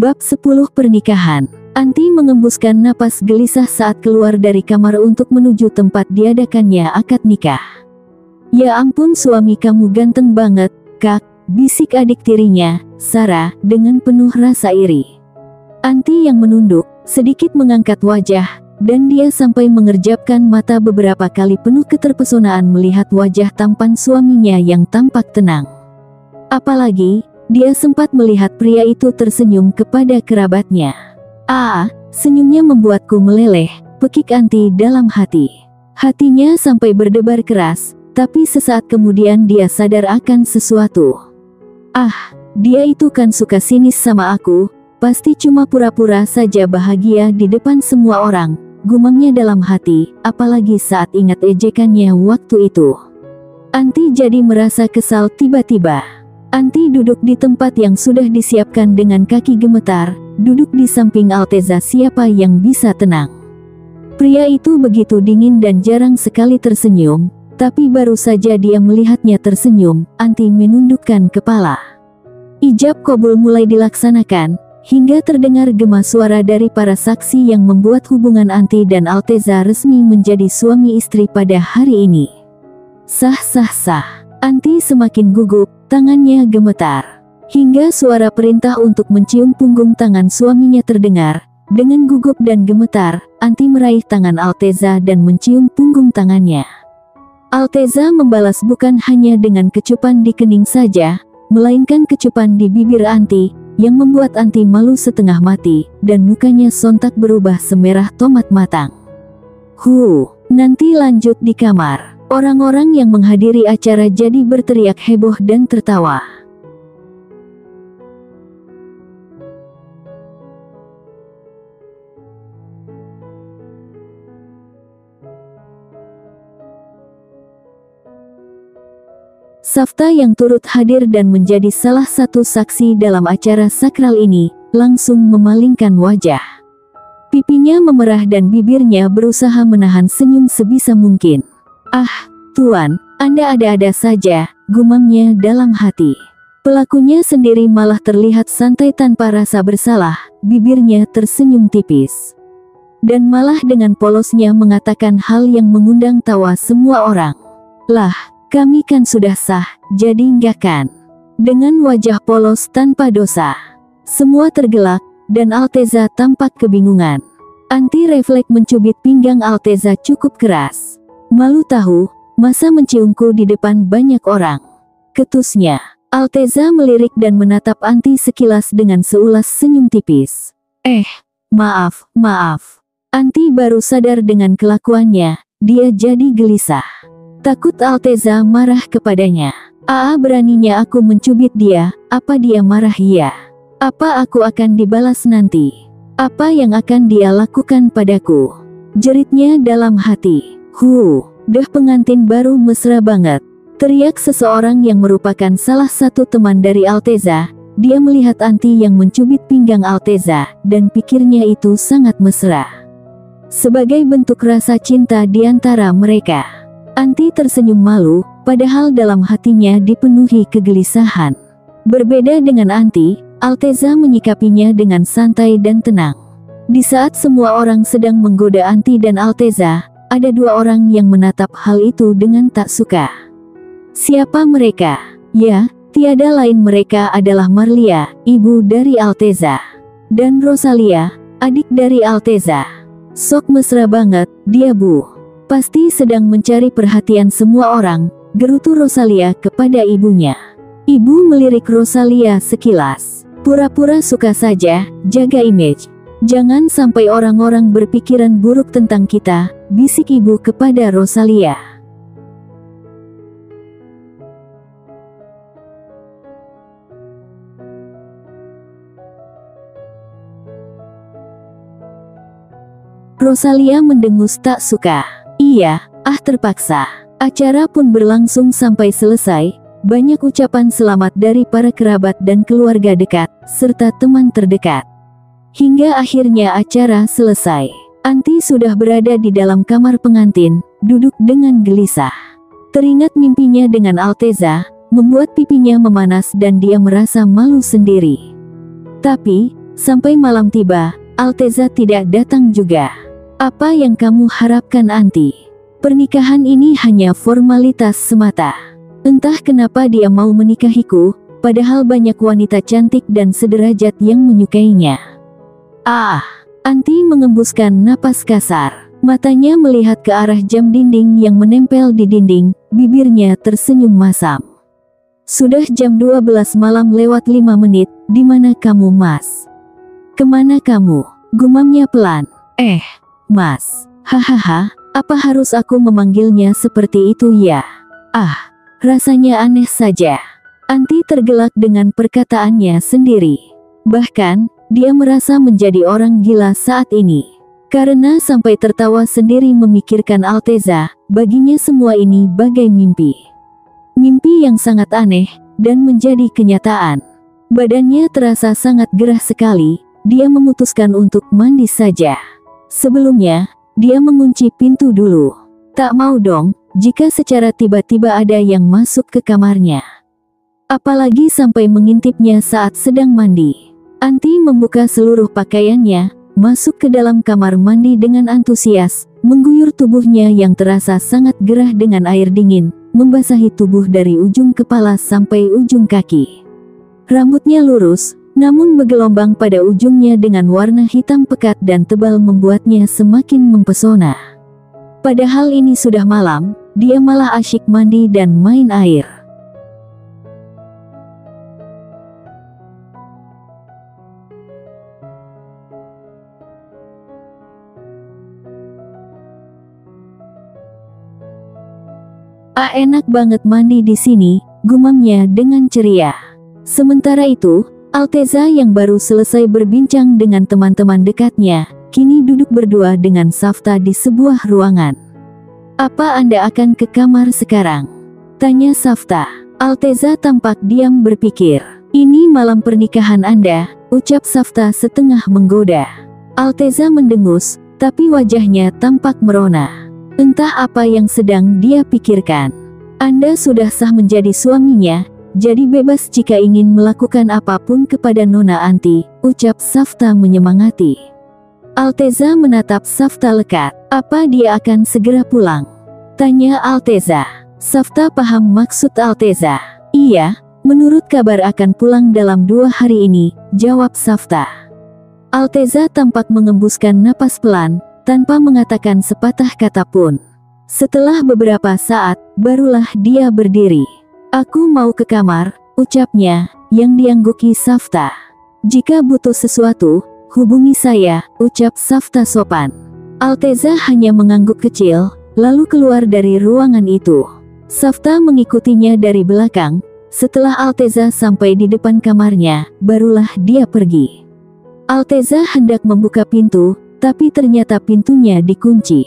Bab 10 Pernikahan. Anti mengembuskan napas gelisah saat keluar dari kamar untuk menuju tempat diadakannya akad nikah. "Ya ampun, suami kamu ganteng banget, Kak," bisik adik tirinya, Sarah, dengan penuh rasa iri. Anti yang menunduk, sedikit mengangkat wajah, dan dia sampai mengerjapkan mata beberapa kali penuh keterpesonaan melihat wajah tampan suaminya yang tampak tenang. Apalagi, dia sempat melihat pria itu tersenyum kepada kerabatnya. Senyumnya membuatku meleleh, pekik Anti dalam hati. Hatinya sampai berdebar keras, tapi sesaat kemudian dia sadar akan sesuatu. Dia itu kan suka sinis sama aku, pasti cuma pura-pura saja bahagia di depan semua orang, gumamnya dalam hati, apalagi saat ingat ejekannya waktu itu. Anti jadi merasa kesal tiba-tiba. Anti duduk di tempat yang sudah disiapkan dengan kaki gemetar, duduk di samping Alteza. Siapa yang bisa tenang? Pria itu begitu dingin dan jarang sekali tersenyum, tapi baru saja dia melihatnya tersenyum, Anti menundukkan kepala. Ijab kabul mulai dilaksanakan, hingga terdengar gema suara dari para saksi yang membuat hubungan Anti dan Alteza resmi menjadi suami istri pada hari ini. Sah. Anti semakin gugup, tangannya gemetar. Hingga suara perintah untuk mencium punggung tangan suaminya terdengar. Dengan gugup dan gemetar, Anti meraih tangan Alteza dan mencium punggung tangannya. Alteza membalas bukan hanya dengan kecupan di kening saja, melainkan kecupan di bibir Anti, yang membuat Anti malu setengah mati, dan mukanya sontak berubah semerah tomat matang. Nanti lanjut di kamar. Orang-orang yang menghadiri acara jadi berteriak heboh dan tertawa. Safta yang turut hadir dan menjadi salah satu saksi dalam acara sakral ini, langsung memalingkan wajah. Pipinya memerah dan bibirnya berusaha menahan senyum sebisa mungkin. Tuan, Anda ada-ada saja, gumamnya dalam hati. Pelakunya sendiri malah terlihat santai tanpa rasa bersalah, bibirnya tersenyum tipis. Dan malah dengan polosnya mengatakan hal yang mengundang tawa semua orang. Kami kan sudah sah, jadi enggak kan? Dengan wajah polos tanpa dosa. Semua tergelak, dan Alteza tampak kebingungan. Anti refleks mencubit pinggang Alteza cukup keras. "Malu tahu, masa menciumku di depan banyak orang?" ketusnya. Alteza melirik dan menatap Anti sekilas dengan seulas senyum tipis. Maaf. Anti baru sadar dengan kelakuannya, dia jadi gelisah. Takut Alteza marah kepadanya. Beraninya aku mencubit dia, apa dia marah? Iya. Apa aku akan dibalas nanti? Apa yang akan dia lakukan padaku? Jeritnya dalam hati. Pengantin baru mesra banget, teriak seseorang yang merupakan salah satu teman dari Alteza. Dia melihat Anti yang mencubit pinggang Alteza, dan pikirnya itu sangat mesra. Sebagai bentuk rasa cinta di antara mereka. Anti tersenyum malu, padahal dalam hatinya dipenuhi kegelisahan. Berbeda dengan Anti, Alteza menyikapinya dengan santai dan tenang. Di saat semua orang sedang menggoda Anti dan Alteza, ada dua orang yang menatap hal itu dengan tak suka. Siapa mereka? Ya, tiada lain mereka adalah Marlia, ibu dari Alteza, dan Rosalia, adik dari Alteza. Sok mesra banget, dia Bu. Pasti sedang mencari perhatian semua orang, gerutu Rosalia kepada ibunya. Ibu melirik Rosalia sekilas. Pura-pura suka saja, jaga image. Jangan sampai orang-orang berpikiran buruk tentang kita, bisik ibu kepada Rosalia. Rosalia mendengus tak suka. Iya, terpaksa. Acara pun berlangsung sampai selesai, banyak ucapan selamat dari para kerabat dan keluarga dekat, serta teman terdekat. Hingga akhirnya acara selesai. Anti sudah berada di dalam kamar pengantin, duduk dengan gelisah. Teringat mimpinya dengan Alteza, membuat pipinya memanas dan dia merasa malu sendiri. Tapi, Sampai malam tiba, Alteza tidak datang juga. Apa yang kamu harapkan, Anti? Pernikahan ini hanya formalitas semata. Entah kenapa dia mau menikahiku, padahal banyak wanita cantik dan sederajat yang menyukainya. Anti mengembuskan napas kasar. Matanya melihat ke arah jam dinding yang menempel di dinding, bibirnya tersenyum masam. Sudah jam 12 malam lewat 5 menit, di mana kamu, Mas? Kemana kamu? Gumamnya pelan. Mas. Hahaha, apa harus aku memanggilnya seperti itu ya? Rasanya aneh saja. Anti tergelak dengan perkataannya sendiri. Bahkan, dia merasa menjadi orang gila saat ini. Karena sampai tertawa sendiri memikirkan Alteza, baginya semua ini bagai mimpi. Mimpi yang sangat aneh, dan menjadi kenyataan. Badannya terasa sangat gerah sekali, dia memutuskan untuk mandi saja. Sebelumnya, dia mengunci pintu dulu. Tak mau dong, jika secara tiba-tiba ada yang masuk ke kamarnya. Apalagi sampai mengintipnya saat sedang mandi. Anti membuka seluruh pakaiannya, masuk ke dalam kamar mandi dengan antusias, mengguyur tubuhnya yang terasa sangat gerah dengan air dingin, membasahi tubuh dari ujung kepala sampai ujung kaki. Rambutnya lurus, namun bergelombang pada ujungnya dengan warna hitam pekat dan tebal membuatnya semakin mempesona. Padahal ini sudah malam, dia malah asyik mandi dan main air. Enak banget mandi di sini, gumamnya dengan ceria. Sementara itu, Alteza yang baru selesai berbincang dengan teman-teman dekatnya, kini duduk berdua dengan Safta di sebuah ruangan. Apa Anda akan ke kamar sekarang? Tanya Safta. Alteza tampak diam berpikir. Ini malam pernikahan Anda, ucap Safta setengah menggoda. Alteza mendengus, tapi wajahnya tampak merona. Entah apa yang sedang dia pikirkan. Anda sudah sah menjadi suaminya, jadi bebas jika ingin melakukan apapun kepada Nona Anti, ucap Safta menyemangati. Alteza menatap Safta lekat. Apa dia akan segera pulang? Tanya Alteza. Safta paham maksud Alteza. Iya, menurut kabar akan pulang dalam 2 hari ini, jawab Safta. Alteza tampak mengembuskan napas pelan, tanpa mengatakan sepatah kata pun. Setelah beberapa saat, barulah dia berdiri. Aku mau ke kamar, ucapnya, yang diangguki Safta. Jika butuh sesuatu, hubungi saya, ucap Safta sopan. Alteza hanya mengangguk kecil, lalu keluar dari ruangan itu. Safta mengikutinya dari belakang. Setelah Alteza sampai di depan kamarnya, barulah dia pergi. Alteza hendak membuka pintu, tapi ternyata pintunya dikunci.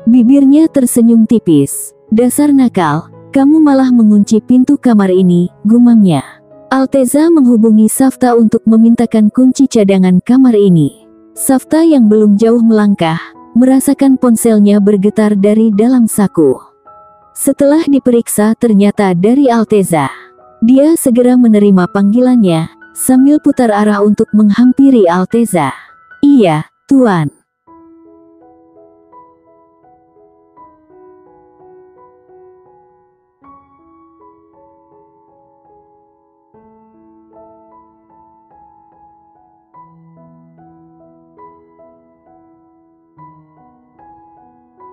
Bibirnya tersenyum tipis. Dasar nakal, kamu malah mengunci pintu kamar ini, gumamnya. Alteza menghubungi Safta untuk memintakan kunci cadangan kamar ini. Safta yang belum jauh melangkah, merasakan ponselnya bergetar dari dalam saku. Setelah diperiksa ternyata dari Alteza. Dia segera menerima panggilannya, sambil putar arah untuk menghampiri Alteza. Iya, Tuan.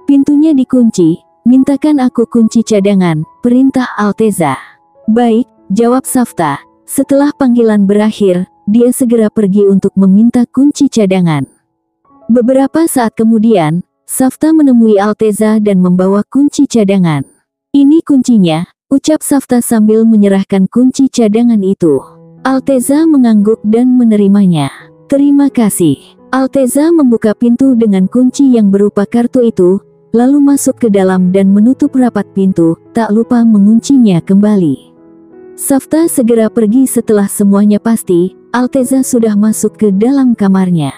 Pintunya dikunci, mintakan aku kunci cadangan, perintah Alteza. Baik, jawab Safta. Setelah panggilan berakhir, dia segera pergi untuk meminta kunci cadangan. Beberapa saat kemudian, Safta menemui Alteza dan membawa kunci cadangan. Ini kuncinya, ucap Safta sambil menyerahkan kunci cadangan itu. Alteza mengangguk dan menerimanya. Terima kasih. Alteza membuka pintu dengan kunci yang berupa kartu itu, lalu masuk ke dalam dan menutup rapat pintu, tak lupa menguncinya kembali. Safta segera pergi setelah semuanya pasti, Alteza sudah masuk ke dalam kamarnya.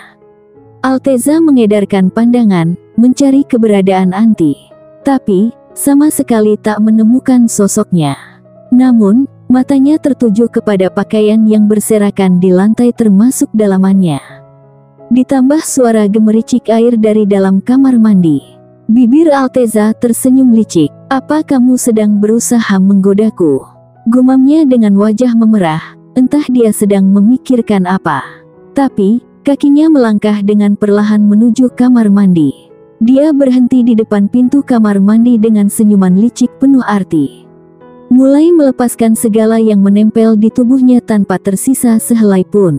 Alteza mengedarkan pandangan, mencari keberadaan Anti. Tapi, sama sekali tak menemukan sosoknya. Namun, Matanya tertuju kepada pakaian yang berserakan di lantai termasuk dalamannya. Ditambah suara gemericik air dari dalam kamar mandi. Bibir Alteza tersenyum licik. "Apa kamu sedang berusaha menggodaku?" gumamnya dengan wajah memerah, entah dia sedang memikirkan apa. Tapi, kakinya melangkah dengan perlahan menuju kamar mandi. Dia berhenti di depan pintu kamar mandi dengan senyuman licik penuh arti. Mulai melepaskan segala yang menempel di tubuhnya tanpa tersisa sehelai pun.